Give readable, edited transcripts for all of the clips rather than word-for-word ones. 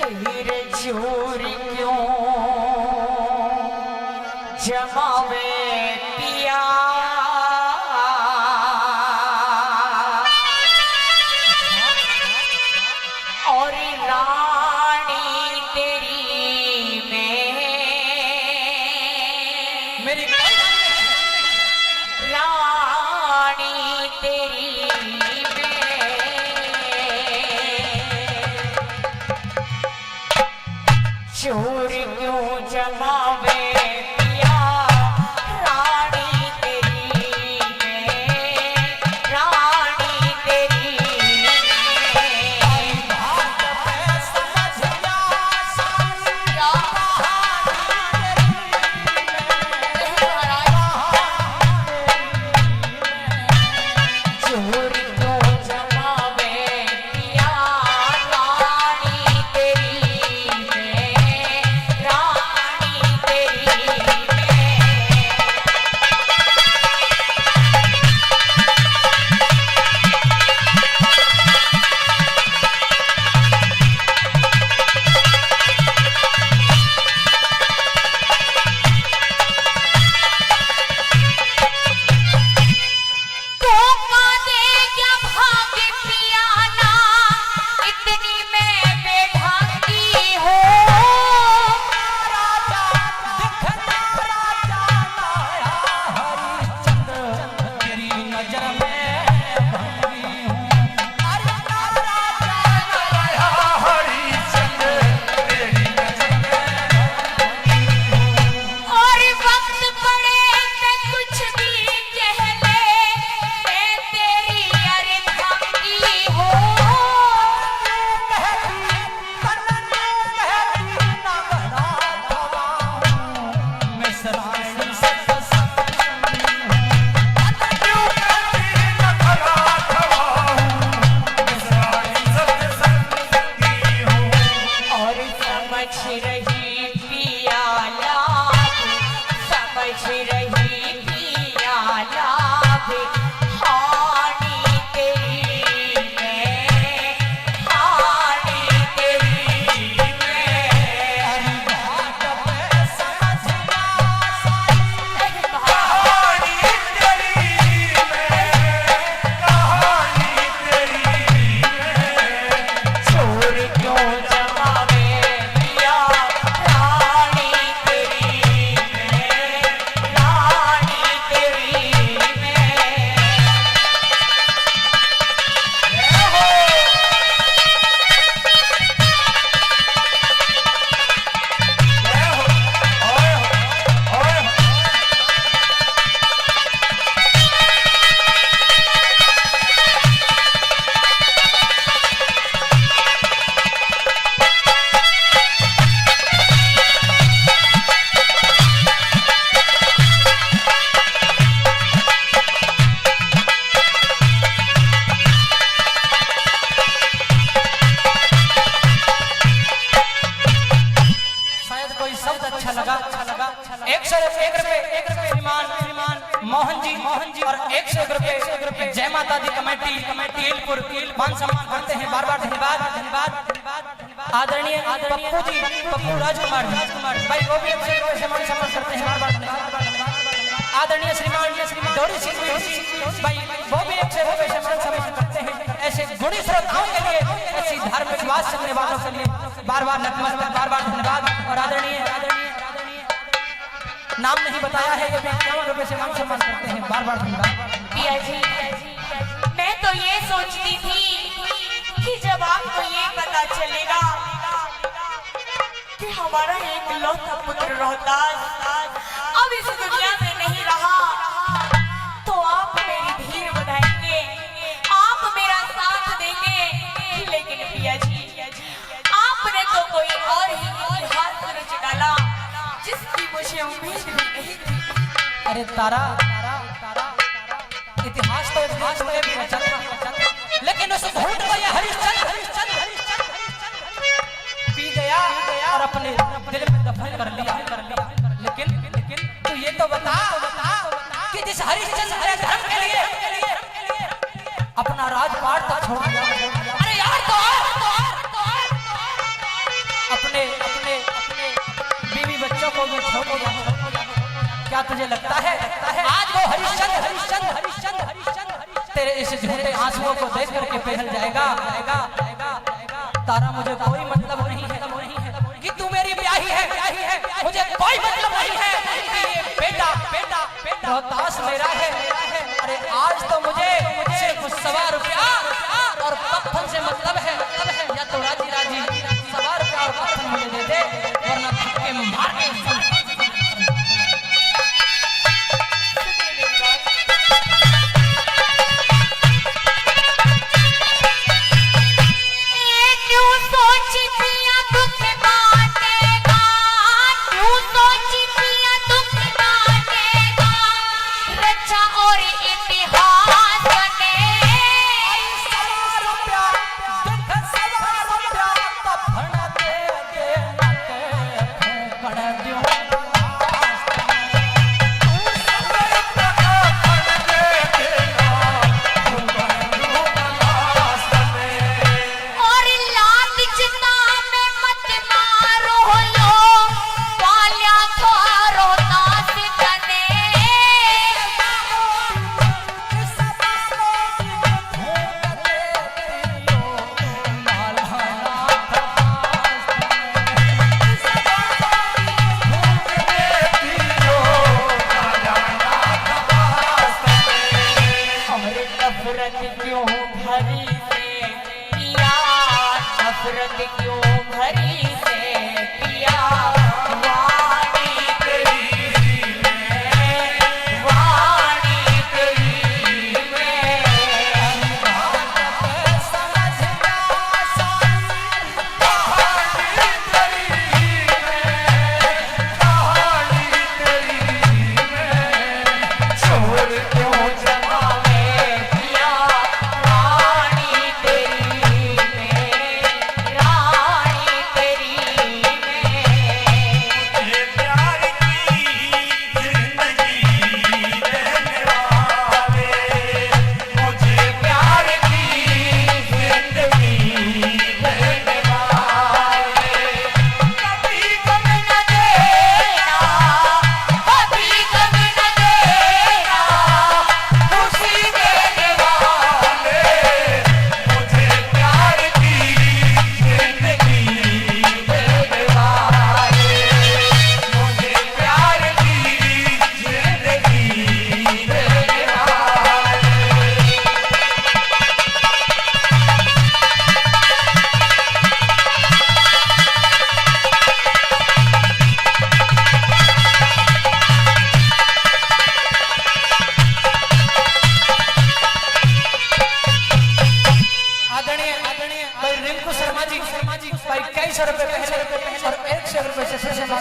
हीर चोर क्यों जमावे पिया और रानी तेरी में मेरी रानी तेरी में चोर क्यों जमावे मोहन जी और 101 रुपए जय माता दी कमेटी कीलपुर मान सम्मान करते हैं। बार बार धन्यवाद। आदरणीय पप्पू जी, पप्पू राजकुमार भाई वो भी 101 रुपए से मान सम्मान करते हैं। बार बार आदरणीय श्रीमान डोरी सिंह भाई वो भी 101 रुपए से मान सम्मान करते हैं। ऐसे गुणी श्रोताओं के लिए, ऐसी धार्मिक बात सुनने वालों के लिए बार बार नतमस्तक, बार बार धन्यवाद। और आदरणीय नाम नहीं बताया है, ये 51 रुपए से मान सम्मान करते हैं। बार बार धन्यवाद। पिया जी, मैं तो ये सोचती थी कि जब आपको ये पता चलेगा कि हमारा एक लौता पुत्र रोहतास अब इस दुनिया में नहीं रहा, तो आप मेरी धीर बढ़ाएंगे, आप मेरा साथ देंगे। लेकिन पिया जी, आपने तो कोई और ही इतिहास रच डाला जिसकी मुझे उम्मीद भी नहीं थी। अरे तारा, इतिहास तो इतिहास में भी रचा था, लेकिन उस घूंट को ये हरिश्चंद्र पी गया और अपने दिल में दफन कर लिया। लेकिन तू ये तो बता कि जिस हरिश्चंद्र ने धर्म के लिए अपना राजपाट तक छोड़ दिया। अरे यार तो आंसुओं को देख करके पिघल जाएगा। तारा मुझे कोई मतलब नहीं है कि तू मेरी ब्याही है, मुझे कोई मतलब नहीं है कि ये बेटा रोहतास मेरा है। अरे आज तो मुझे सिर्फ 1.25 रुपया और कफन से मतलब है, या तो राजी 1.25 रुपया और कफन मुझे दे दे, वरना धक्के मार के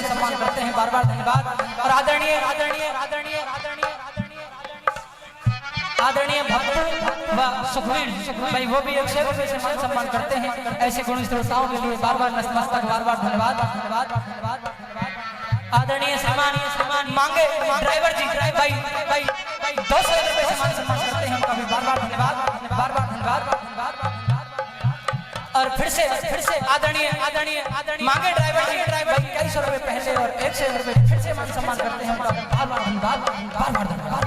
सम्मान करते हैं, बार बार धन्यवाद। और आदरणीय भक्तु व सुखवीर भाई वो भी 100 रुपए से मान सम्मान करते हैं। ऐसे गुण श्रोताओं के लिए बार बार नतमस्तक, बार बार धन्यवाद। आदरणीय सम्मान मांगे ड्राइवर जी भाई 200 रुपए से मान सम्मान करते हैं, उनका भी बार बार धन्यवाद। और फिर से आदरणीय मांगे ड्राइवर जी कई सौ रुपए पहले और 100 रुपए फिर से मान सम्मान करते हैं, उनका बार बार धन्यवाद।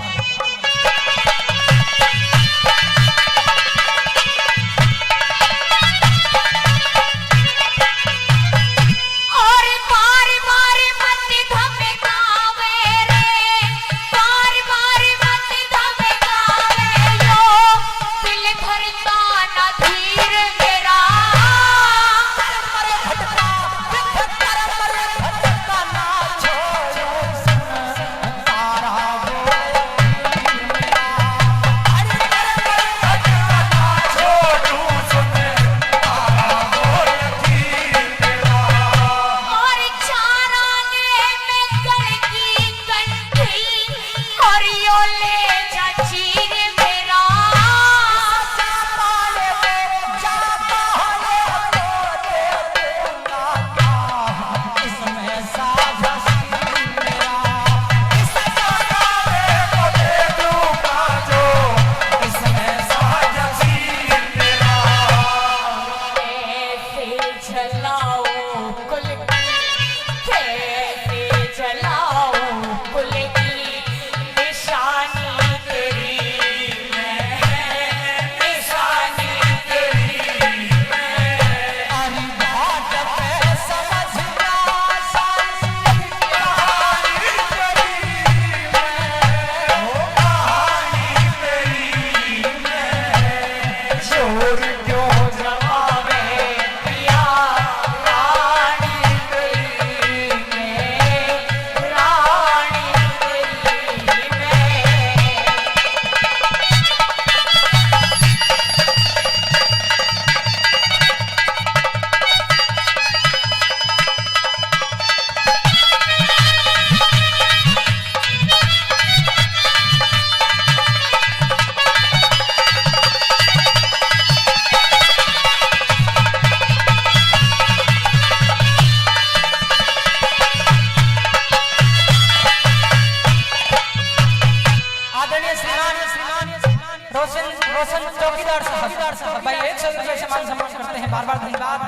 बार बार धन्यवाद।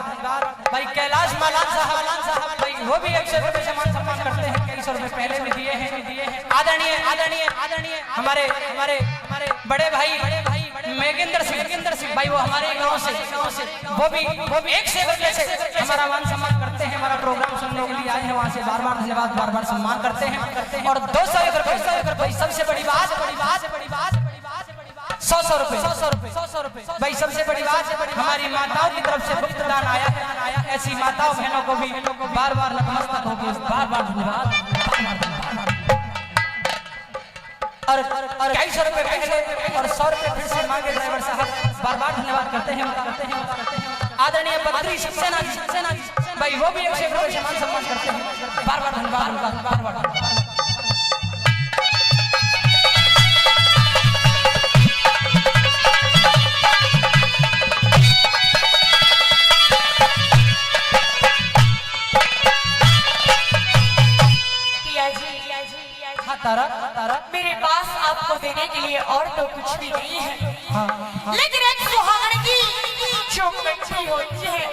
भाई कैलाश मालान साहब भाई वो भी 100 रुपए से मान सम्मान करते हैं, कई सौ रुपए पहले भी दिए हैं। आदरणीय हमारे बड़े भाई मेघेंद्र सिंह भाई, वो हमारे गांव से वो भी 100 रुपए से हमारा मान सम्मान करते हैं, हमारा प्रोग्राम सुनने के लिए आए हैं, वहाँ से बार बार धन्यवाद, बार बार सम्मान करते हैं। और 201 रुपए सबसे बड़ी बात 100 रुपए भाई, सबसे बड़ी बात हमारी माताओं की तरफ से मुफ्त दान आया है। ऐसी माताओं बहनों को भी बार बार नतमस्तक होकर बार बार धन्यवाद। और 250 रुपए पहले और 100 रुपए फिर से मांगे ड्राइवर साहब, बार बार धन्यवाद करते हैं। आदरणीय बद्री सक्सेना जी भाई, वो भी 100 रुपए से मान सम्मान करते हैं, बार बार धन्यवाद। तारा मेरे पास आपको देने के लिए और तो कुछ भी नहीं है। हाँ। लेकिन एक सुहागन की जो कंठी होती है,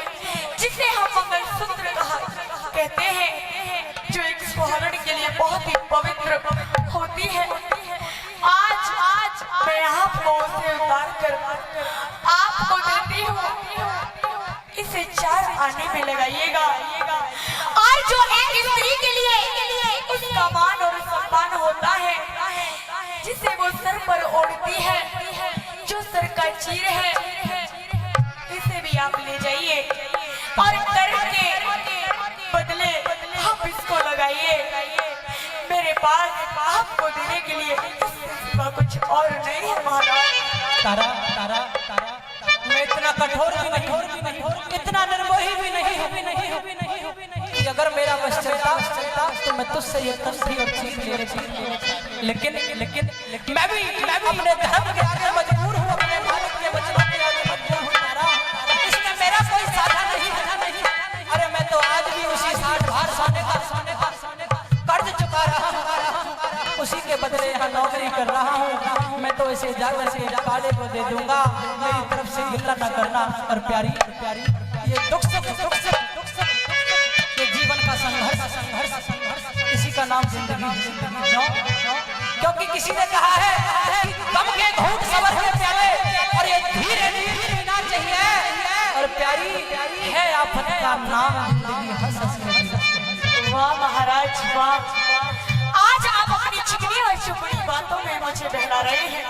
जिसे हम मंगलसूत्र कहते हैं, जो एक सुहागन के लिए बहुत ही पवित्र होती है, आज मैं आपको उसे उतार कर आपको देती हूँ। इसे 4 आने में लगाइएगा। और जो एक स्त्री के लिए उसका मान और सम्मान होता है, जिसे वो सर पर ओढ़ती है, जो सर का चीर है, इसे भी आप ले जाइए और कर के बदले आप इसको लगाइए। मेरे पास आपको देने के लिए इससे सिवा कुछ और नहीं है महाराज। तारा मैं इतना कठोर भी नहीं, इतना निर्मोही भी नहीं कि अगर मेरा बस चलता तो मैं तुझसे ये कंठी और चीज ले लेती। लेकिन मैं भी अपने धर्म के आगे मजबूर हूँ, अपने मालिक के वचनों के आगे मजबूर हूँ तारा। इसमें मेरा कोई साधा नहीं। अरे मैं तो आज भी उसी 60 भार सोने का कर्ज चुका रहा हूँ, उसी के बदले यहाँ नौकरी कर रहा हूँ। मैं तो इसे जाकर के काले को दे दूंगा, मेरी तरफ से गिल्ला न करना। और प्यारी ये दुख ये जीवन का संघर्ष, इसी का नाम जिंदगी। क्योंकि किसी ने कहा है कि गम के घूंट सबर के प्याले, और ये धीरे पीना चाहिए। और प्यारी है आफत का नाम जिंदगी, हंस के। वाह महाराज वाह, आज आप अपनी चिकनी और चुपड़ी बातों में मुझे बहला रहे हैं।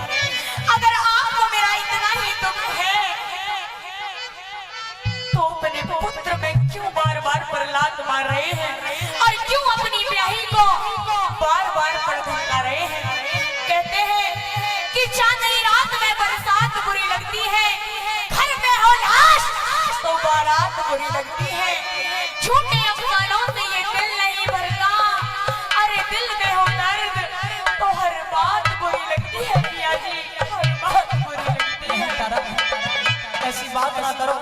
अगर आपको मेरा इतना ही दुख है तो अपने पुत्र में क्यों बार बार प्रहलाद मार रहे हैं, और क्यों अपनी ब्याही को बार बार पर धमका रहे हैं। कहते हैं कि चांदनी रात में बरसात बुरी लगती है, घर में हो लाश तो बारात बुरी लगती है। झूठे अफसानों से ये दिल नहीं भरता, अरे दिल में हो दर्द तो हर बात बुरी लगती है। पिया जी हर बात बुरी लगती है। ऐसी बात ना करो।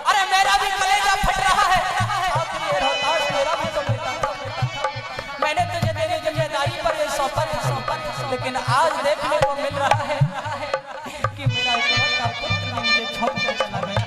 अरे मेरा भी कलेजा फट रहा है, मेरा भी तो मैंने तुझे तेरी जिम्मेदारी पर ये सौंपा, लेकिन आज देखने को मिल रहा है कि मेरा इकलौता पुत्र मुझे छोड़ कर चला गया।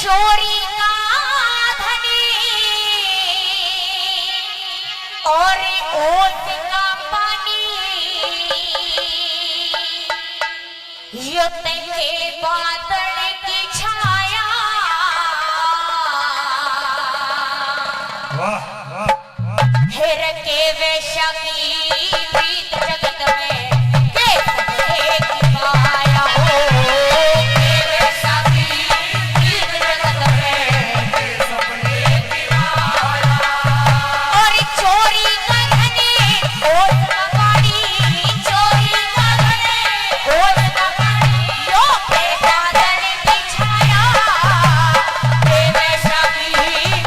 चोरी का धनी और ओस का पानी युद्ध के बादल की छाया हेर के वेश्या की प्रीत जगत में के सके की माया हो के वेश्या की प्रीत जगत में के सके की माया और चोरी का धनी ओस का पानी चोरी का धनी ओस का पानी यो के बादल की छाया के वेश्या की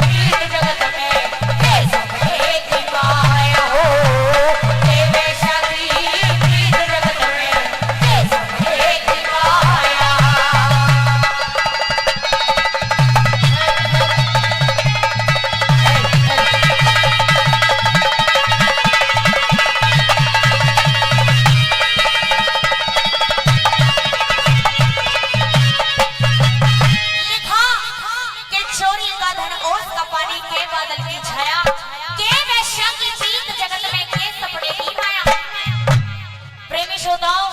प्रीत जगत में के सके की माया हो के वेश्या की प्रीत जगत में के सके की माया लिखा कि चोरी का धन ओस का पानी के बादल की छाया के वेश्या की प्रीत जगत में के सपने की माया प्रेमी श्रोताओं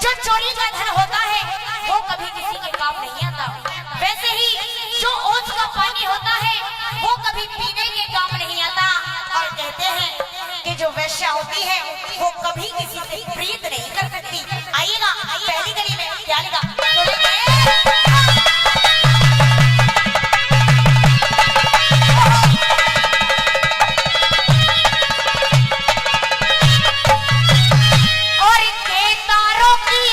जो चोरी का धन होता है वो कभी किसी के काम नहीं आता वैसे ही जो ओस का पानी होता है वो कभी पीने के काम नहीं आता और कहते हैं कि जो वेश्या होती है वो कभी किसी से प्रीत नहीं कर सकती आइएगा पहली गली में क्या लिखा और के तारों की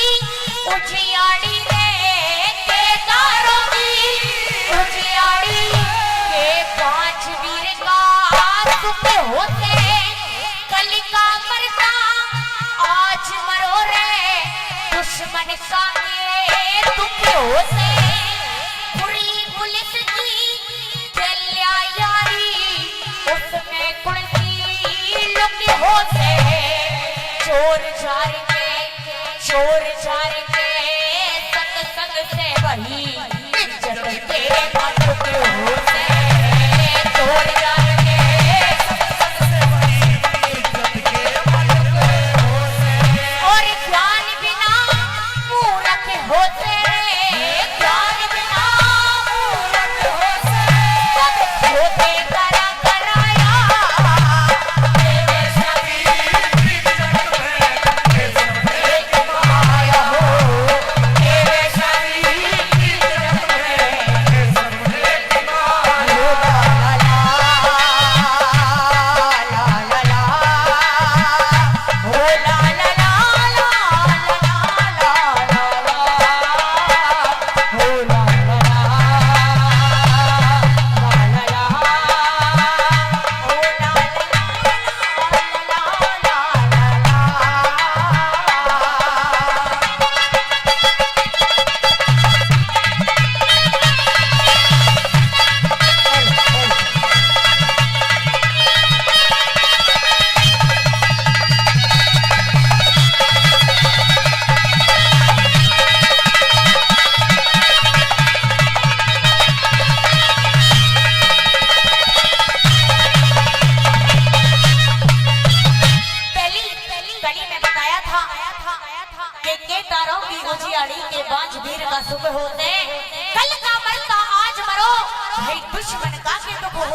उजियाड़ी रे के तारों की उजियाड़ी के पांच वीर का सुख होते कल का मरता आज मरो रे दुश्मन का के दुख होते बुरी पुलिस की चल्या यारी उसमें कुर्सी लुक होते चोर जार के सत्संग से वही इज्जत के मत के होते चोर जार के सत्संग से वही इज्जत के मत के होते और ज्ञान बिना मूर्ख होते ज्ञान बिना मूर्ख होते सब होते करा कराया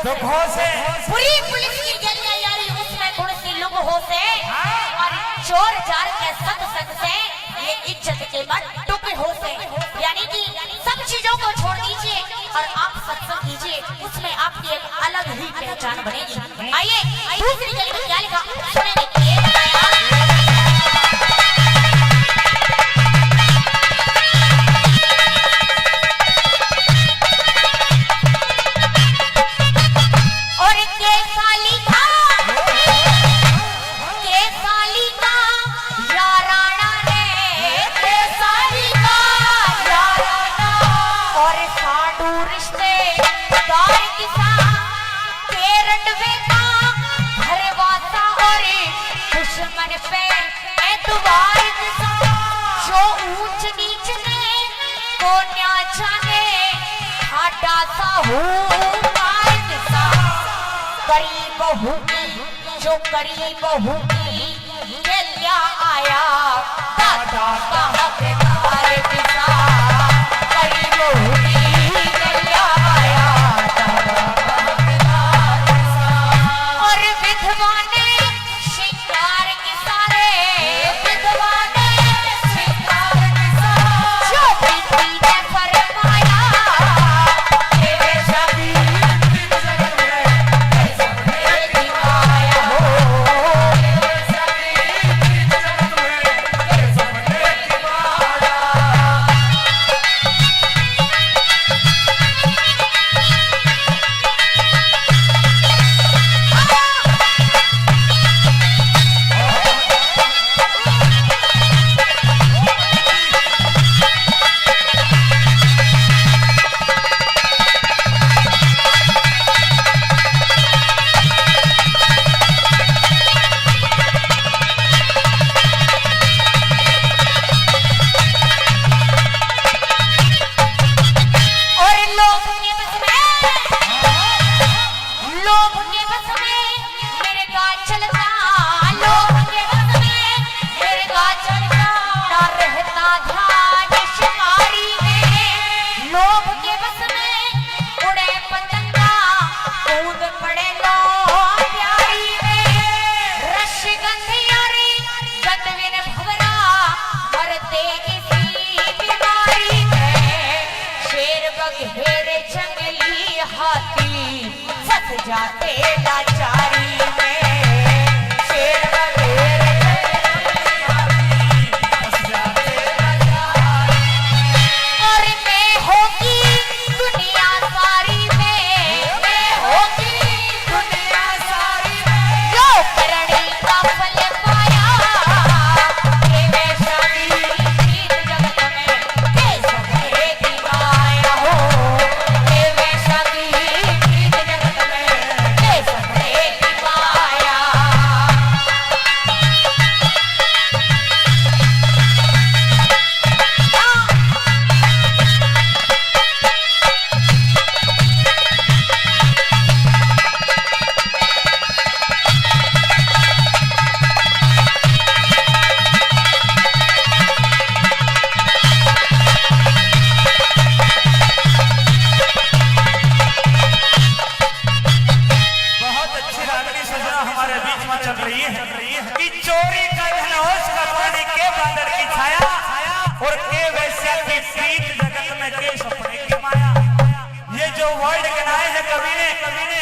दुखों से पूरी पुलिस की जलिया यारी उसमें थोड़ी सी लुक होते और चोर जार के सत्संग से ये इज्जत के बाद टुक होते यानी कि सब चीजों को छोड़ दीजिए और आप सत्संग कीजिए उसमें आपकी एक अलग ही पहचान बनेगी। आइए दूसरी गली में क्या लिखा सुनेंगे। दुश्मन पे एतबार जो ऊंच नीच ने को न्याचा ने बहू की जो करी बहू की चलिया आया दादा का हकदार पिता करी बहू की चलिया आया दादा का हकदार और विधवा ने शिकार के सारे विधवा ने शिकार के सारे जो बीती ने फरमाया जाते लाचारी में शेर वगैरह जाते लाचारी और मैं होगी दुनिया सारी में मैं होगी दुनिया सारी में जो करनी का फल पाया ये मैं शादी जीत जगत में कैसे भेदी माया हो ये मैं शादी जीत जगत में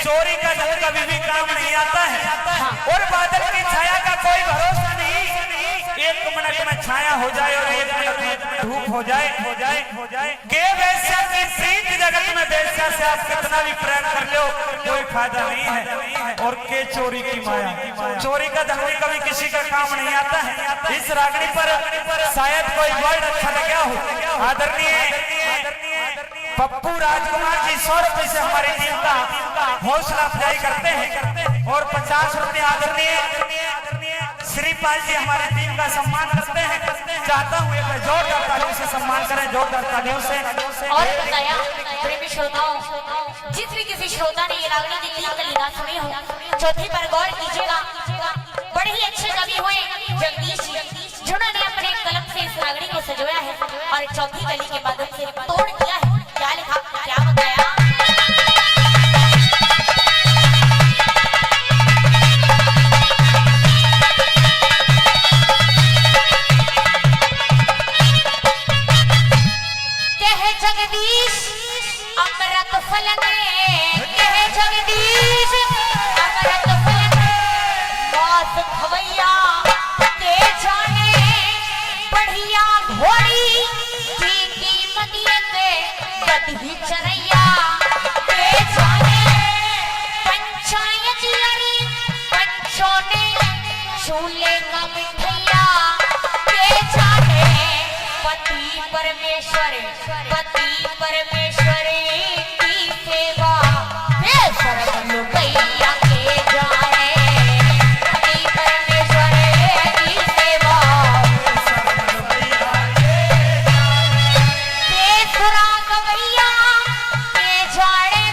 चोरी का धन कभी भी काम नहीं आता है और बादल की छाया का कोई भरोसा नहीं। एक मिनट में छाया हो जाए और एक मिनट में धूप हो जाए के वैश्या की प्रीत जगत में वैश्या से आप कितना भी प्रेम कर लो कोई फायदा नहीं है। और के चोरी की माया, चोरी का धन कभी किसी का काम नहीं आता है। इस रागनी पर शायद कोई वर्ड अच्छा लगा हो। आदरणीय पप्पू राजकुमार जी 100 रुपए से हमारी टीम का हौसला अफजाई करते हैं और 50 रुपए आदरणीय श्रीपाल जी हमारी टीम का सम्मान करते हैं। चाहता हूँ एक जोरदार तालियों से सम्मान करें, जोरदार तालियों से। और बताया प्रेमी श्रोताओं, जिस भी किसी श्रोता ने ये रागनी की 3 कली ना सुनी हो, चौथी पर गौर कीजिएगा। बड़े ही अच्छे कवि हुए जगदीश जी, जिन्होंने अपने कलम से इस रागनी को सजोया है और चौथी कली के माध्यम से तोड़ दिया है। क्या लिखा, क्या बताया? कहे जगदीश अमृत फल ने, कहे जगदीश अमृत फल ने, मौत खवैया के जाने बढ़िया घोड़ी की कीमतियत गदही चरैया के जाने पंचायत लड़ी पंचों ने चूल्हे का मिठैया के जाने पति परमेश्वर की सेवा बेशर्म लुकैया के जाने पति परमेश्वर की सेवा बेसुरा गवैया के जाने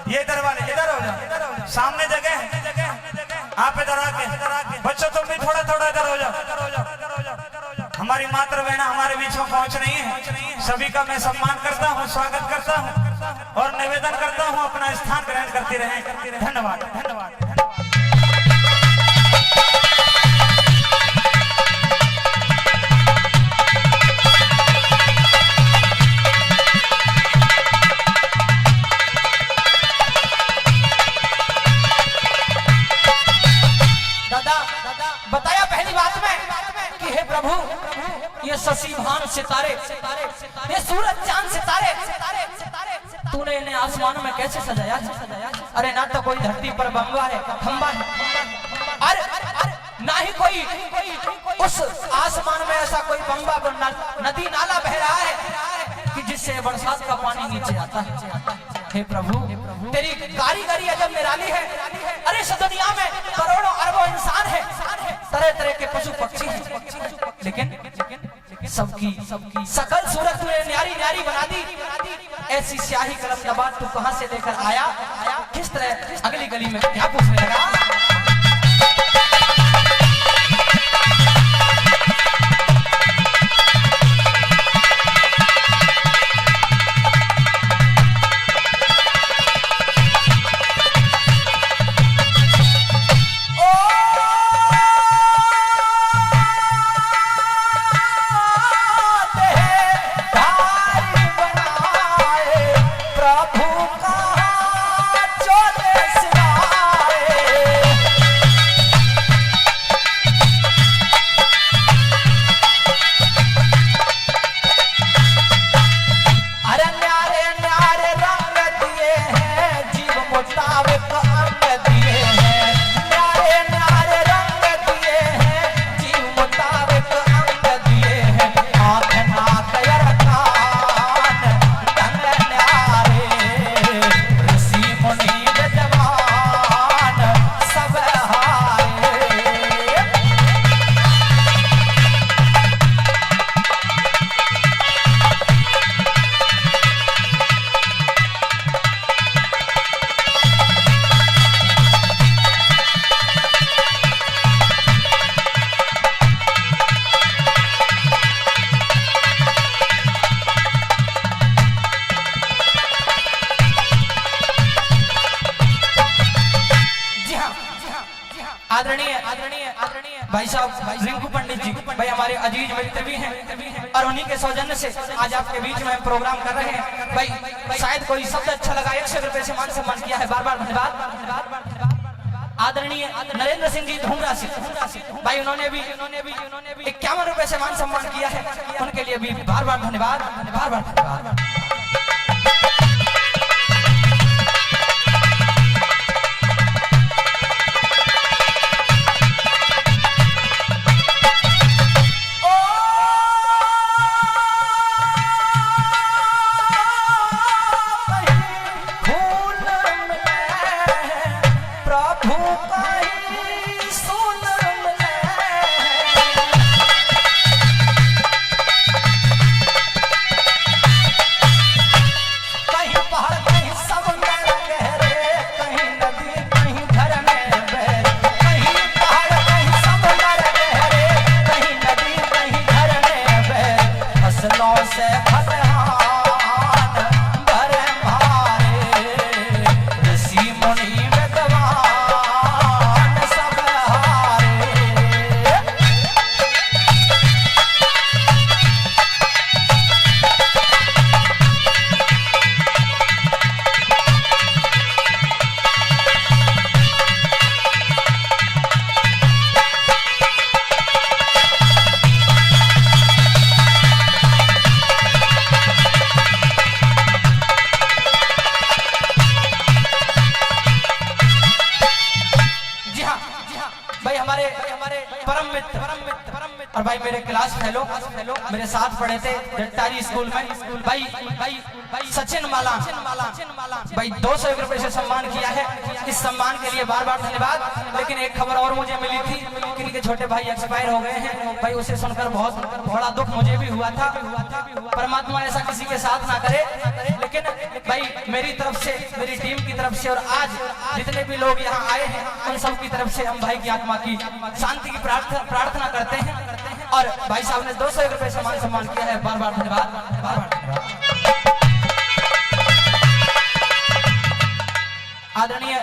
ये इधर वाले इधर हो जाओ, सामने जगह है, आप इधर आके बच्चों तुम भी थोड़ा थोड़ा इधर हो जाओ। हमारी मातृ बहना हमारे बीच में पहुंच रही है, सभी का मैं सम्मान करता हूं, स्वागत करता हूं और निवेदन करता हूं अपना स्थान ग्रहण करते रहें। धन्यवाद धन्यवाद। बताया पहली बात में कि हे प्रभु ये शशि भान सितारे, ये सूरज चांद सितारे तूने इन्हें आसमान में कैसे सजाया? अरे ना तो कोई धरती पर बम्बा है, खंबा है, अरे ना ही कोई उस आसमान में ऐसा कोई बम्बा नदी नाला बह रहा है कि जिससे बरसात का पानी नीचे आता है। हे प्रभु तेरी कारीगरी अजब निराली है। अरे इस दुनिया में करोड़ों अरबों इंसान है, तरह तरह के पशु पक्षी हैं, लेकिन सबकी सकल सूरत तूने न्यारी न्यारी बना दी। ऐसी स्याही कलम दबा तू कहां से लेकर आया? किस तरह अगली गली में क्या पूछने लगा? भाई साहब रिंकू पंडित जी भाई हमारे अजीज मित्र भी हैं और उन्हीं के सौजन्य से आज आपके बीच में प्रोग्राम कर रहे हैं। भाई शायद कोई शब्द अच्छा लगा, 100 रुपए से मान सम्मान किया है, बार बार धन्यवाद। आदरणीय नरेंद्र सिंह जी धूमरा से भाई उन्होंने भी 51 रुपए से मान सम्मान किया है, उनके लिए भी बार बार धन्यवाद, बार बार धन्यवाद। और भाई मेरे क्लास फेलो मेरे साथ पढ़े थे जट्टारी स्कूल में भाई सचिन माला भाई 200 रुपए से सम्मान किया है। इस सम्मान के लिए बार बार धन्यवाद। लेकिन एक खबर और मुझे मिली थी कि इनके छोटे भाई एक्सपायर हो गए हैं। भाई उसे सुनकर बहुत बड़ा दुख मुझे भी हुआ था। परमात्मा ऐसा किसी के साथ ना करे। लेकिन भाई मेरी तरफ से, मेरी टीम की तरफ से और आज जितने भी लोग यहाँ आए हैं उन सब की तरफ से हम भाई की आत्मा की शांति की प्रार्थना करते हैं। और भाई साहब ने 201 रुपए सम्मान किया है, बार बार धन्यवाद, बार बार धन्यवाद। आदरणीय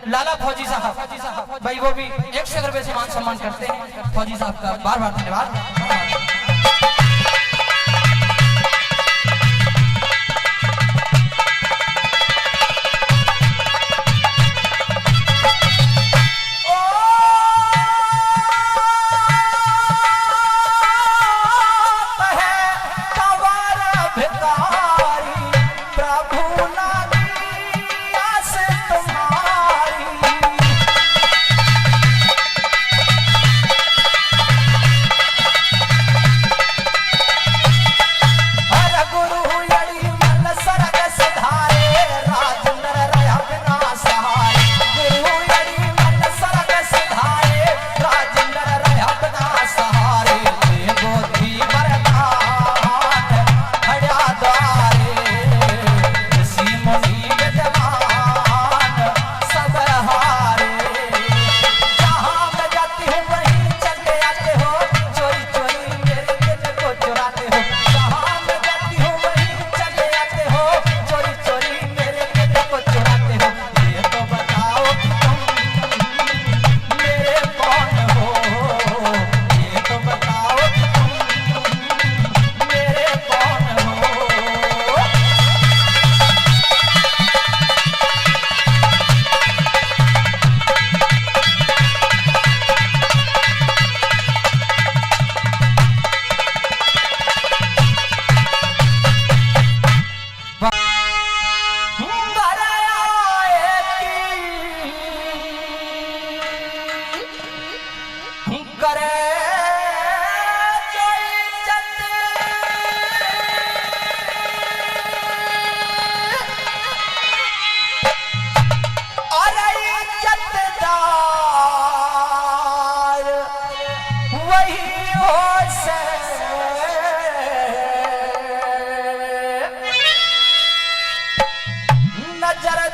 लाला फौजी साहब भाई वो भी 101 रुपए सम्मान करते हैं। फौजी साहब का बार बार धन्यवाद।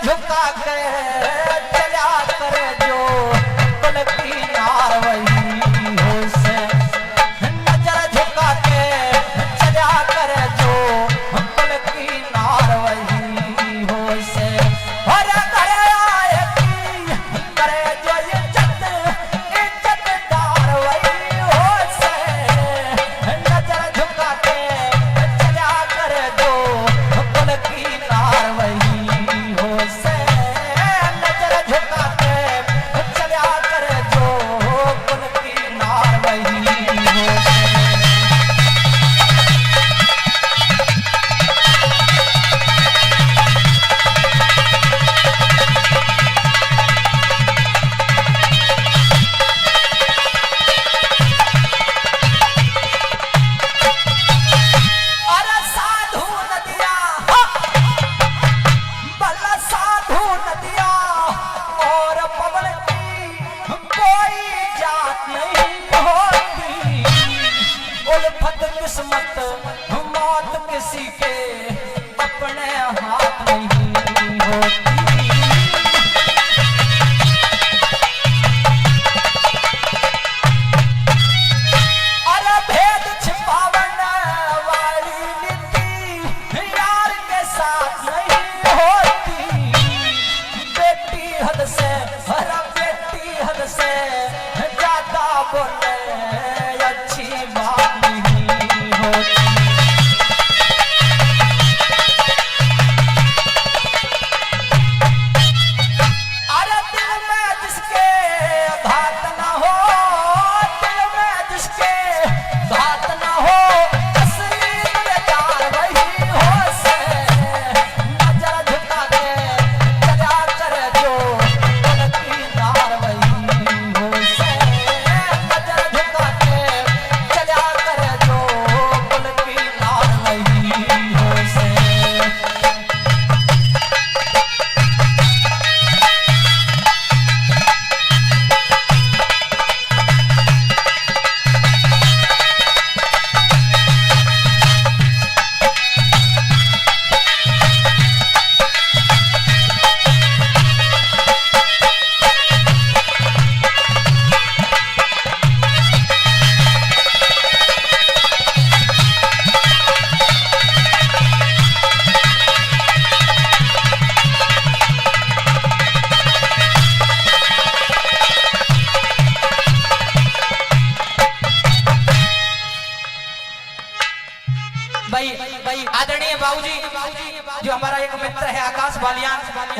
झुका के चला कर जो कुल की नार वही हो से, नजर झुका के चला कर जो कुल की नार वही हो से, और करे आए की करे जो इज्जतदार वही हो से, नजर झुका के चला कर जो कुल की नार वही से, नजर झुका के चला कर जो कुल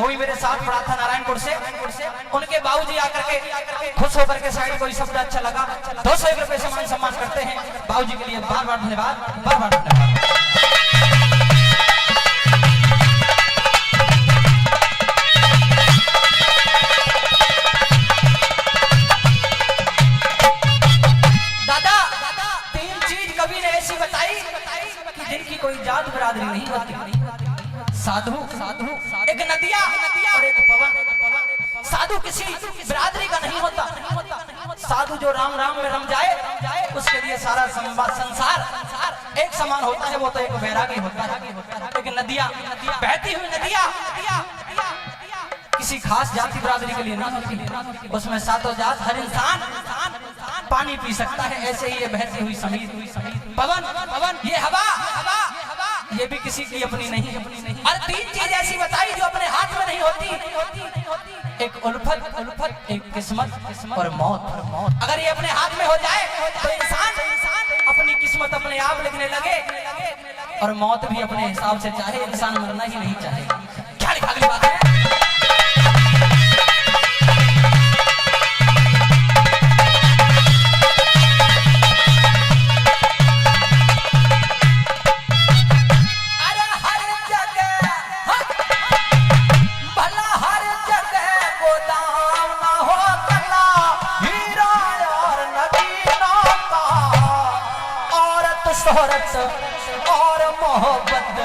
वो भी मेरे साथ पढ़ा था नारायणपुर से। उनके बाबूजी आकर के खुश होकर के साइड कोई शब्द अच्छा लगा 201 रुपए से मान सम्मान करते हैं। बाबूजी के लिए बार बार धन्यवाद, बार बार धन्यवाद। जिनकी कोई जात बिरादरी नहीं होती। साधु एक नदिया और एक पवन। साधु किसी बिरादरी का नहीं होता। साधु जो राम राम में रम जाए उसके लिए सारा संसार एक समान होता है। वो तो एक वैरागी होता है। एक नदिया बहती हुई नदिया किसी खास जाति बिरादरी के लिए नहीं होती। उसमें सातों जात हर इंसान पानी पी सकता है। ऐसे ही ये बहती हुई समीर पवन ये हवा ये भी किसी की अपनी नहीं। और 3 चीज ऐसी बताई जो अपने हाथ में नहीं होती। एक उल्फत, एक किस्मत और मौत। अगर ये अपने हाथ में हो जाए तो इंसान अपनी किस्मत अपने आप लिखने लगे और मौत भी अपने हिसाब से चाहे। इंसान मरना ही नहीं चाहे। क्या लिखा अगली बात है? शोहरत और मोहब्बत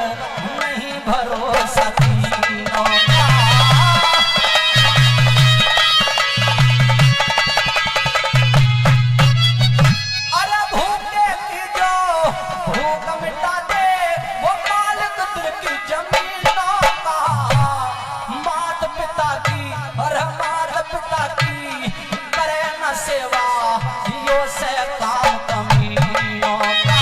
नहीं भरोसा तीनों का। अरे भूखे की जो भूख मिटा दे वो मालिक दिल की जमीनों का। मात पिता की और माता पिता की करे न सेवा यो से काम कमीनों का।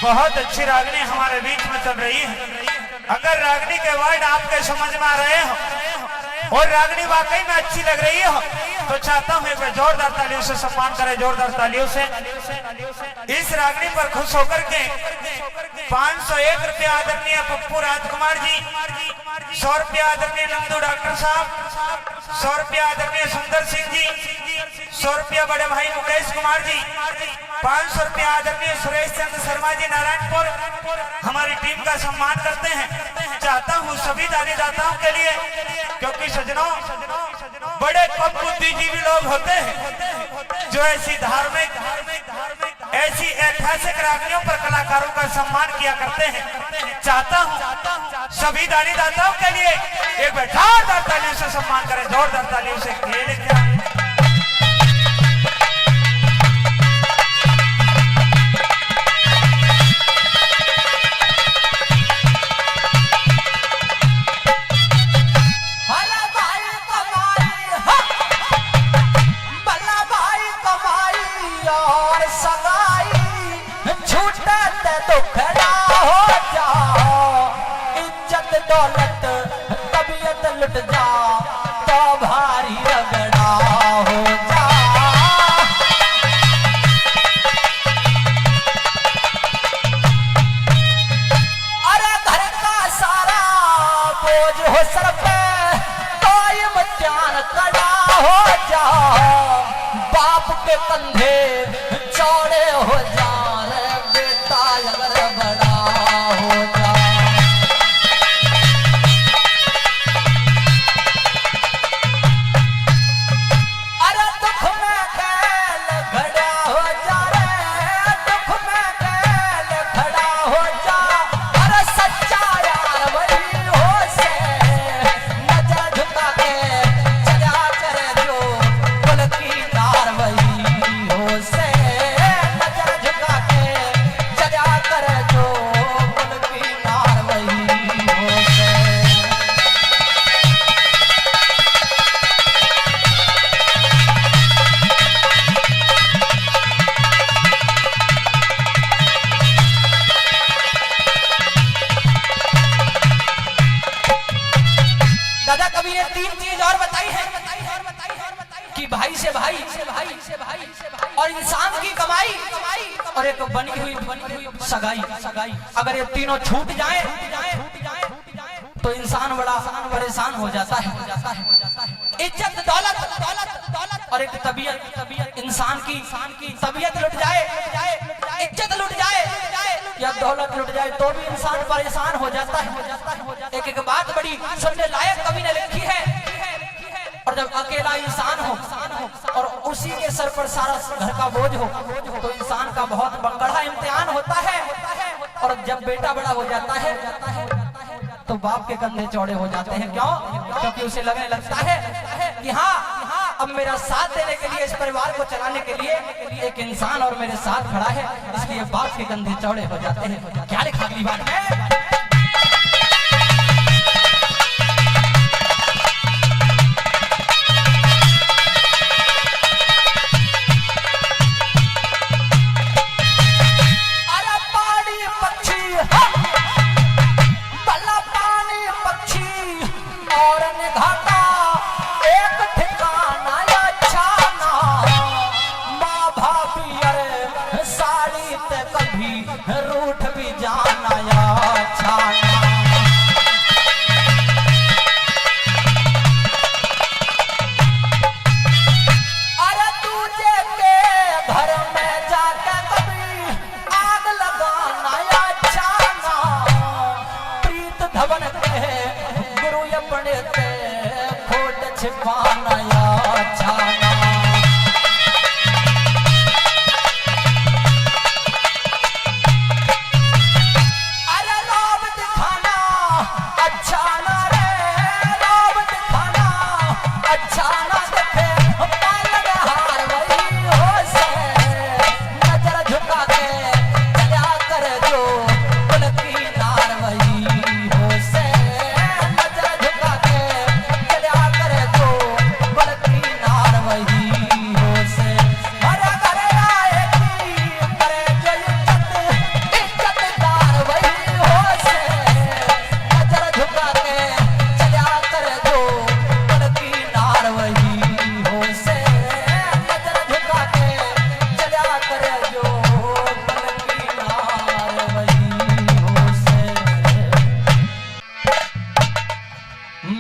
बहुत अच्छी रागनी हमारे बीच में चल रही है। अगर रागनी के वर्ड आपके समझ में आ रहे हो और रागनी वाकई में अच्छी लग रही हो तो चाहता हूँ एक बार जोरदार तालियों से सम्मान करें। जोरदार तालियों से इस रागनी पर खुश होकर के 501 रुपया आदरणीय पप्पू राजकुमार जी, 100 रुपया आदरणीय नंदू डॉक्टर साहब, 100 रुपया आदरणीय सुंदर सिंह जी, 100 रुपया बड़े भाई मुकेश कुमार जी, 500 रुपया आदरणीय सुरेश चंद्र शर्मा जी नारायणपुर हमारी टीम का सम्मान करते हैं। चाहता हूँ सभी दानीदाताओं के लिए, क्योंकि सजनों बड़े कम बुद्धिजीवी लोग होते हैं जो ऐसी धार्मिक ऐसी ऐतिहासिक रागनियों पर कलाकारों का सम्मान किया करते हैं। चाहता हूँ सभी दानीदाताओं के लिए एक बार जोरदार तालियों से सम्मान करें। जोरदार तालियों से खेल क्या दौलत तबीयत लुट जा तो भारी रगड़ा हो जा। अरे घर का सारा बोझ हो सर पे तो इम्तिहान कड़ा हो जा। बाप के कंधे चौड़े हो जा रे बेटा अगर बड़ा हो जा। से भाई और इंसान की कमाई और एक बनी हुई सगाई, अगर ये तीनों छूट जाए तो इंसान बड़ा परेशान हो जाता है। इज्जत दौलत और एक तबीयत, इंसान की तबीयत लुट जाए, इज्जत लुट जाए या दौलत लुट जाए तो भी इंसान परेशान हो जाता है। एक बात बड़ी सुनने लायक कवि ने लिखी है, और जब अकेला इंसान हो और उसी के सर पर सारा घर का बोझ हो तो इंसान का बहुत बड़ा इम्तिहान होता है। और जब बेटा बड़ा हो जाता है तो बाप के कंधे चौड़े हो जाते हैं। क्यों? क्योंकि उसे लगने लगता है कि हाँ, अब मेरा साथ देने के लिए, इस परिवार को चलाने के लिए एक इंसान और मेरे साथ खड़ा है, इसलिए बाप के कंधे चौड़े हो जाते हैं। क्या लिखा अगली बात में? रूठ भी जाना या छाना, अरे दूजे के घर में जाके कभी आग लगाना या छाना, प्रीत धवन के गुरु अपने ते खोट छिपाना या छाना।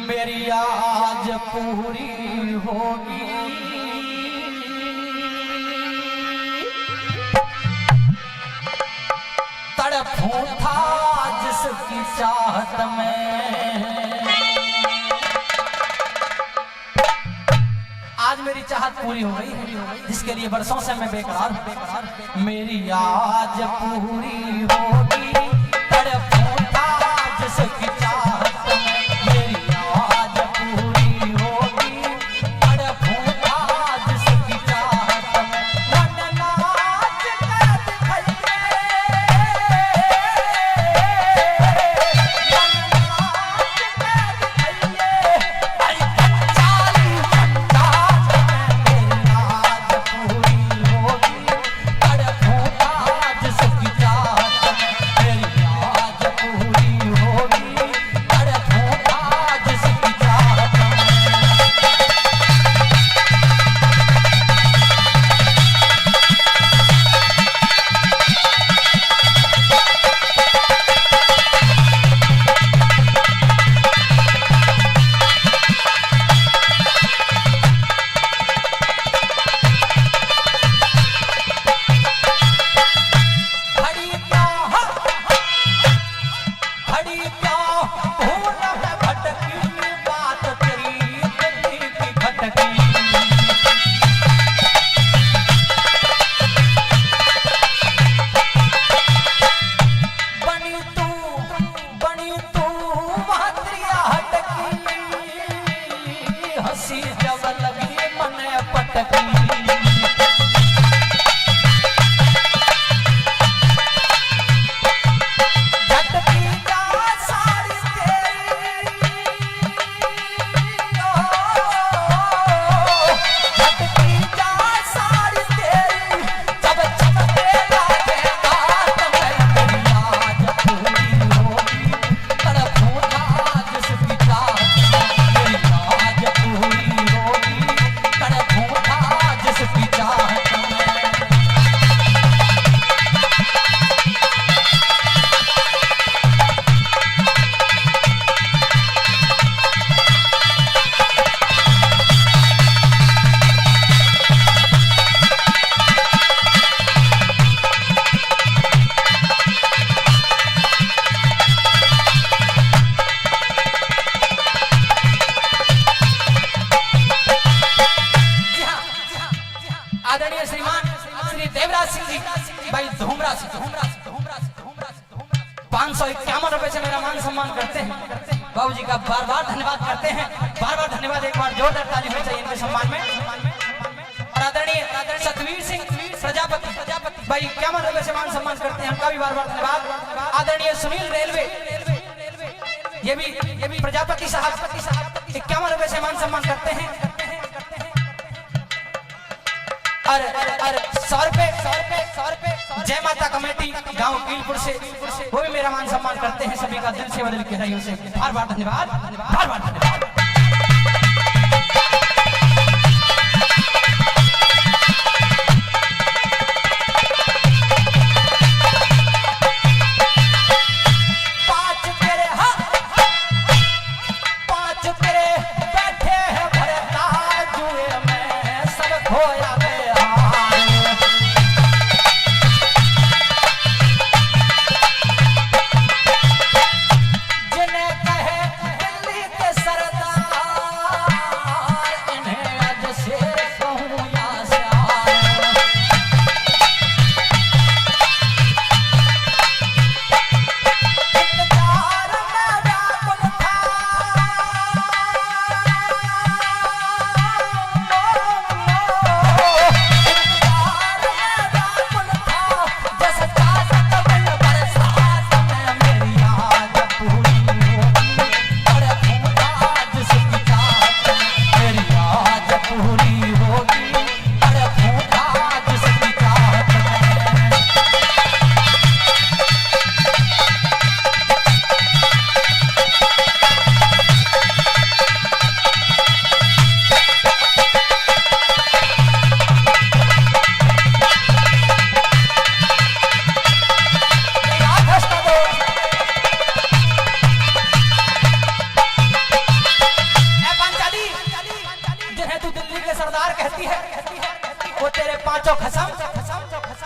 मेरी आज पूरी होगी, तड़पूं था जिसकी चाहत में, आज मेरी चाहत पूरी हो गई जिसके लिए बरसों से मैं बेकरार हूं। मेरी आज पूरी होगी, तड़पूं था जिसकी चाहत में, मेरी आज पूरी होगी, तड़पूं था जिसकी चाहत में। मन नाच कर दिखाइए, मन नाच कर दिखाइए, आई चाली अंदाज में। मेरी आज पूरी होगी, तड़पूं था जिसकी चाहत में, मेरी आज पूरी होगी, देवराज सिंह जी भाई धूमरा से 551 रुपए से मेरा मान सम्मान करते हैं। बाबूजी का बार बार धन्यवाद करते हैं, बार बार धन्यवाद। एक बार जोरदार ताली होनी चाहिए इनके सम्मान में। और आदरणीय सतवीर सिंह प्रजापति भाई 51 रुपए से मान सम्मान करते हैं, उनका भी बार बार धन्यवाद। आदरणीय सुनील रेलवे ये भी प्रजापति साहब 51 रुपए से मान सम्मान करते हैं। और 100 रुपए जय माता कमेटी गांव कीलपुर से वो भी मेरा मान सम्मान करते हैं। सभी का दिल से बदल के गहराइयों से बार बार धन्यवाद, बार बार धन्यवाद।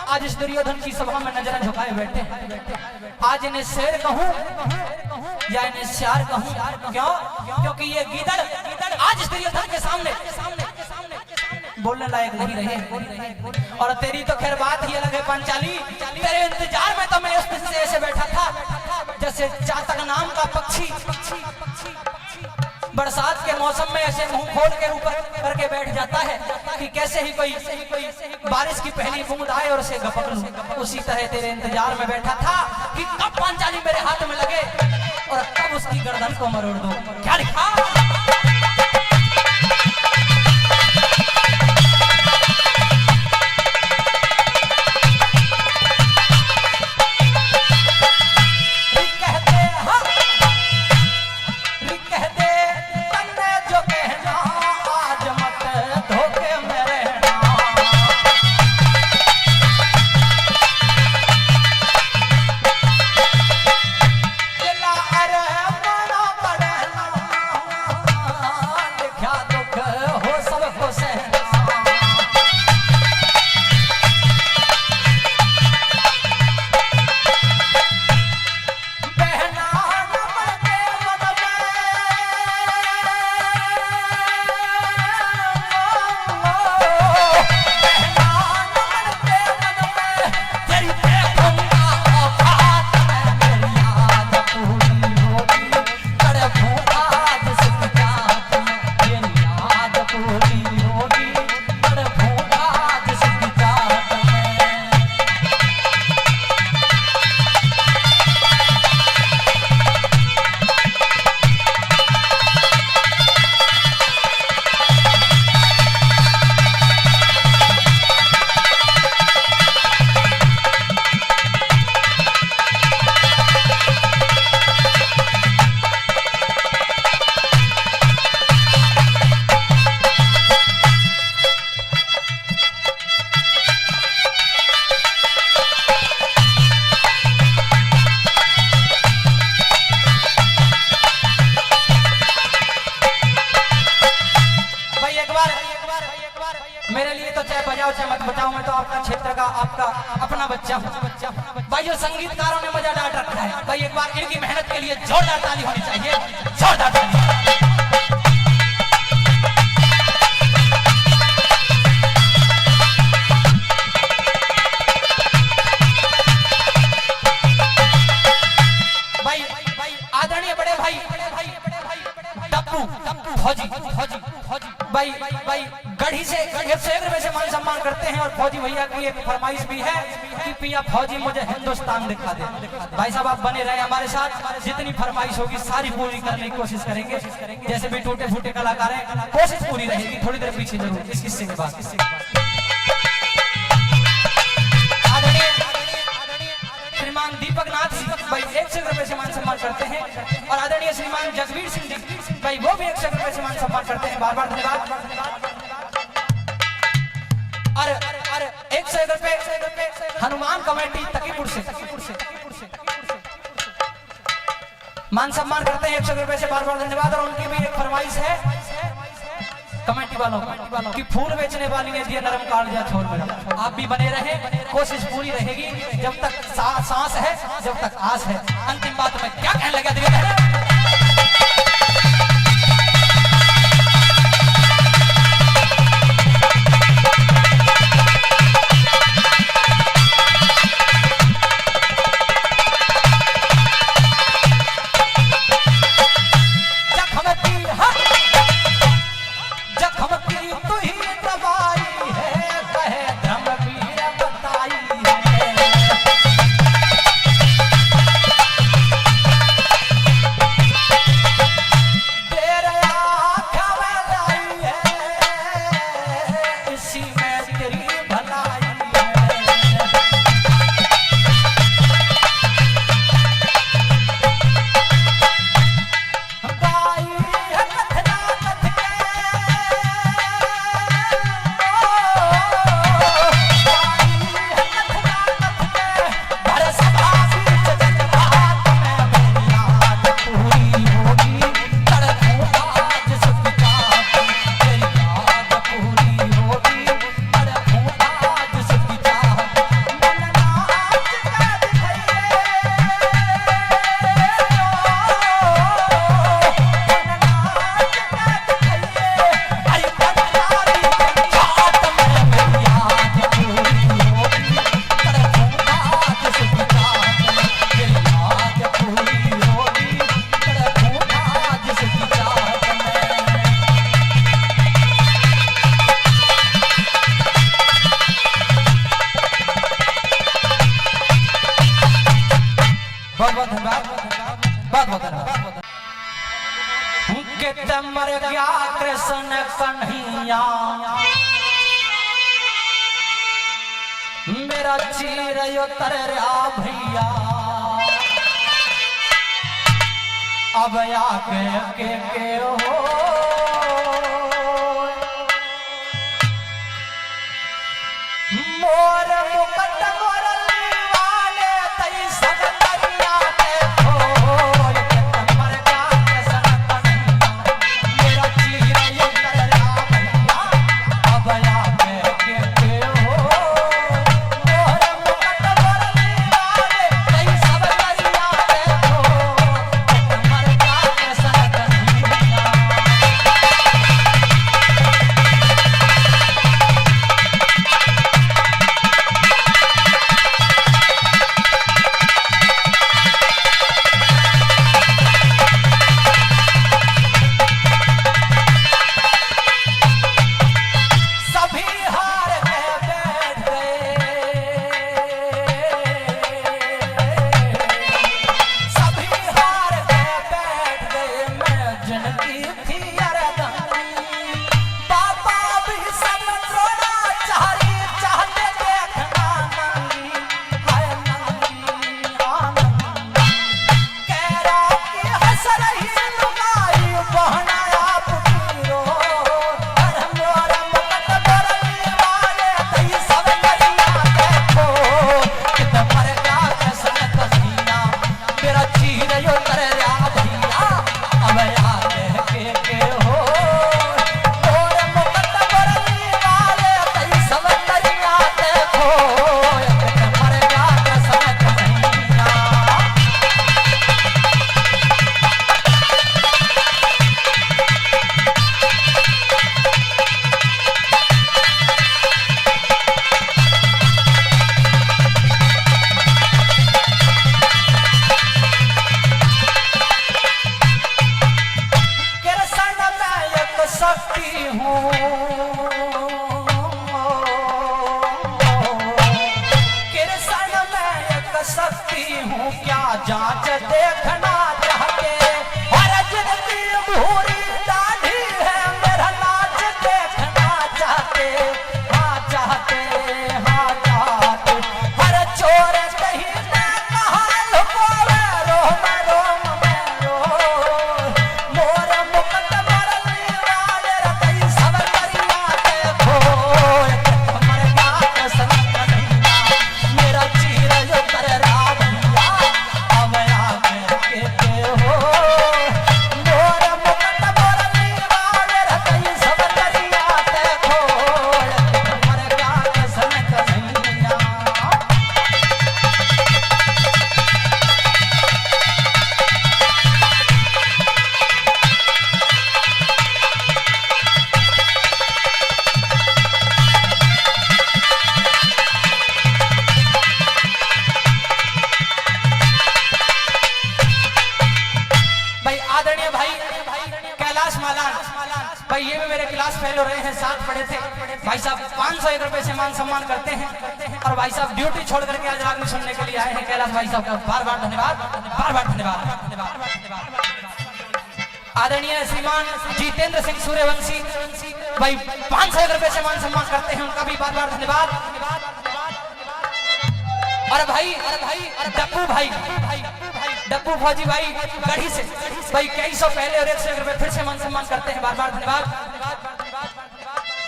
आज इस दुर्योधन की सभा में नजर झुकाए बैठे हैं। आज इन्हें शेर कहूं या इन्हें श्यार कहूं, क्यों? क्योंकि ये गीदड़ आज इस दुर्योधन के सामने बोलने लायक नहीं रहे। और तेरी तो खैर बात ही अलग है पांचाली, तेरे इंतजार में तो मैं उस दिन से ऐसे बैठा था जैसे चातक नाम का पक्षी बरसात के मौसम में ऐसे मुंह खोल के ऊपर करके बैठ जाता है कि कैसे ही कोई बारिश की पहली बूंद आए और उसे गपक लूं। उसी तरह तेरे इंतजार में बैठा था कि कब पांचाली मेरे हाथ में लगे और कब उसकी गर्दन को मरोड़ दो। क्या लिखा? मेरे लिए तो चाहे बजाओ चाहे मत बजाओ, मैं तो आपका क्षेत्र का आपका अपना बच्चा हूँ। भाई जो संगीतकारों ने मजा डाल रखा है, भाई एक बार इनकी मेहनत के लिए जोरदार ताली होनी चाहिए, जोरदार ताली। भाई गढ़ी से 101 रुपए से मान सम्मान करते हैं। और फौजी भैया की एक फरमाइश भी है कि पिया फौजी मुझे हिंदुस्तान दिखा दे। भाई साहब आप बने रहे हमारे साथ, जितनी फरमाइश होगी सारी पूरी करने की कोशिश करेंगे। जैसे भी टूटे फूटे कलाकार हैं, कोशिश पूरी रहेगी। थोड़ी देर पीछे जरूर इस किस्से के बाद। श्रीमान दीपक नाथ भाई 100 रुपए से मान सम्मान करते हैं। और आदरणीय श्रीमान जगवीर सिंह जी भाई वो भी 100 रुपए से मान सम्मान करते हैं। बार बार धन्यवाद। और 101 रुपए हनुमान कमेटी तकीपुर से मान सम्मान करते हैं 100 रुपए से। बार बार धन्यवाद। और उनकी भी एक फरमाइश है कमेटी वालों की, फूल बेचने वाली ने दिया नरम कालजा छोड़ मेरा। आप भी बने रहे, कोशिश पूरी रहेगी। जब तक सांस है, जब तक आस है। अंतिम बात में क्या कहने लगा धीरे मर गया कृष्ण कन्हैया मेरा चीर उतर रहा भैया अब आके के हो मोर मुकट मोरली वाले तई सब करिया के हो मर गया कृष्ण कन्हैया मेरा चीर उतर रहा भैया अब आके के हो मोर मुकट मोरली वाले तई सब करिया के हो मर गया कृष्ण कन्हैया हाँ चाहते हर चोर कहीं ना कहा लुकोवे रोम में रो मोर मुकुट मरली वाले रतई सब करिया के खोल मर गया कसम कन्हैया मेरा चीर जो कर रावैया अब आके के हो मोर मुकुट मरली वाले रतई सब करिया के खोल मर गया कसम कन्हैया। भाई आदरणीय भाई कैलाश मालान भाई ये भी मेरे क्लास फेल हो रहे हैं, साथ पढ़े थे भाई साहब 501 रुपए से मान सम्मान करते हैं और भाई साहब ड्यूटी छोड़ करके आज राग में सुनने के लिए आए हैं। कैलाश भाई साहब का बार बार धन्यवाद। आदरणीय श्रीमान जितेंद्र सिंह सूर्यवंशी भाई 501 रुपए से मान सम्मान करते हैं, उनका भी बार बार धन्यवाद। और भाई डब्बू फौजी भाई गढ़ी से भाई कई सौ पहले और 101 रुपए फिर से मान सम्मान करते हैं, बार बार धन्यवाद।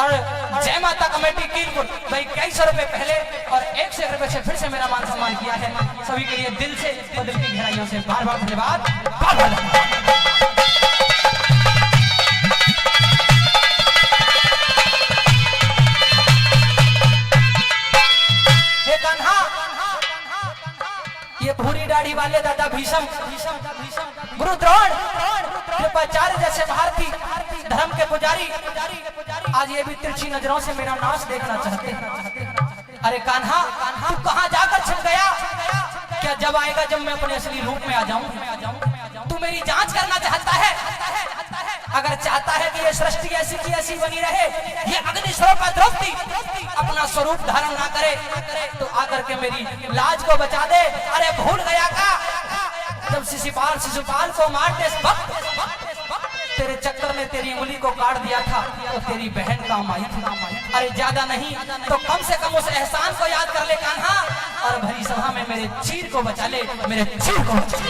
और जय माता कमेटी कीलपुर भाई कई सौ रुपए पहले और 101 रुपए से फिर से मेरा मान सम्मान किया है, सभी के लिए दिल से और दिल की गहराइयों से बार बार धन्यवाद। ये भूरी दाढ़ी वाले दादा भीषम गुरु द्रोण कृपाचार्य जैसे भारती धर्म के पुजारी आज ये भी तिरछी नजरों से मेरा नाच देखना चाहते हैं। अरे कान्हा तू कहाँ जाकर छिप गया? क्या जब आएगा जब मैं अपने असली रूप में आ जाऊं? तू मेरी जांच करना चाहता है? अगर चाहता है कि ये सृष्टि ऐसी की ऐसी बनी रहे, ये अग्निस्वरूप द्रौपदी अपना स्वरूप धारण ना करे, तो आकर के मेरी लाज को बचा दे। अरे भूल गया का जब शिशुपाल को मारते वक्त तेरे चक्कर ने तेरी उंगली को काट दिया था, तो तेरी बहन काम आई थी। अरे ज्यादा नहीं तो कम से कम उस एहसान को याद कर ले कान्हा, और भरी सभा में मेरे चीर को बचा ले, मेरे चीर को बचा ले।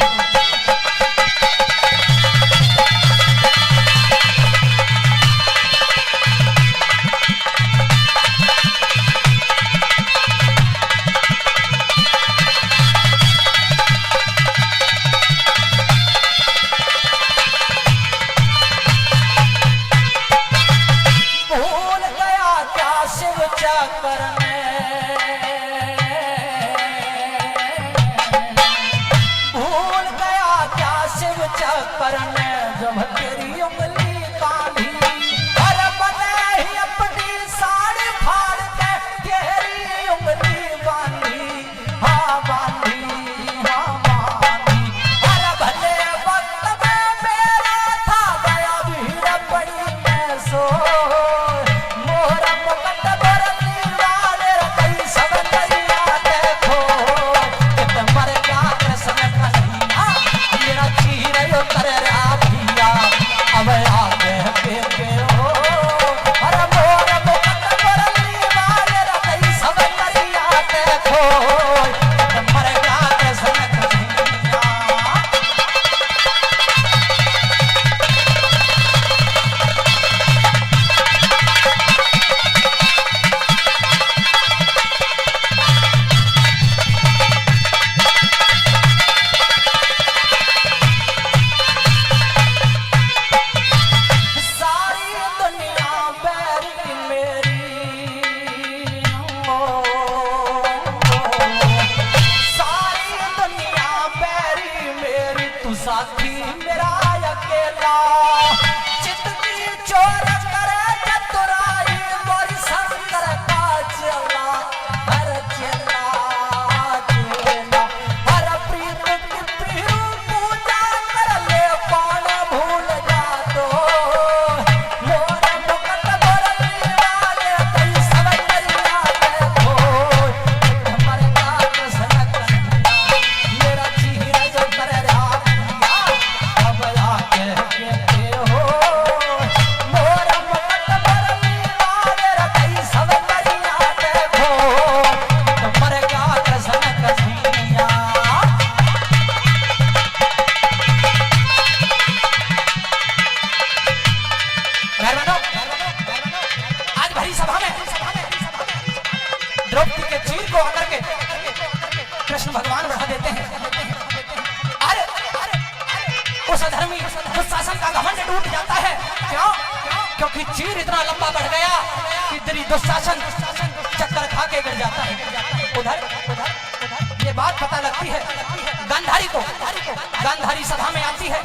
मोहरा मुकट बरली वाले रतई सब द्रौपदी के चीर को आकर के कृष्ण भगवान बढ़ा देते हैं। अरे उस अधर्मी दुशासन का घमंड टूट जाता है। क्यों? क्योंकि चीर इतना लंबा बढ़ गया कि दुशासन चक्कर खा के गिर जाता है। उधर ये बात पता लगती है गांधारी को। गांधारी सभा में आती है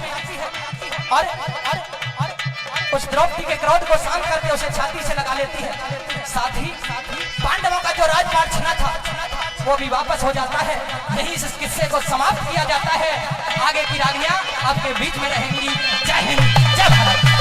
और उस द्रौपदी के क्रोध को शांत करके उसे छाती से लगा लेती है। साथ ही पांडवों का जो राजपाट छिना था वो भी वापस हो जाता है। यही इस किस्से को समाप्त किया जाता है। आगे की रानियां आपके बीच में रहेंगी। जय हिंद, जय भारत।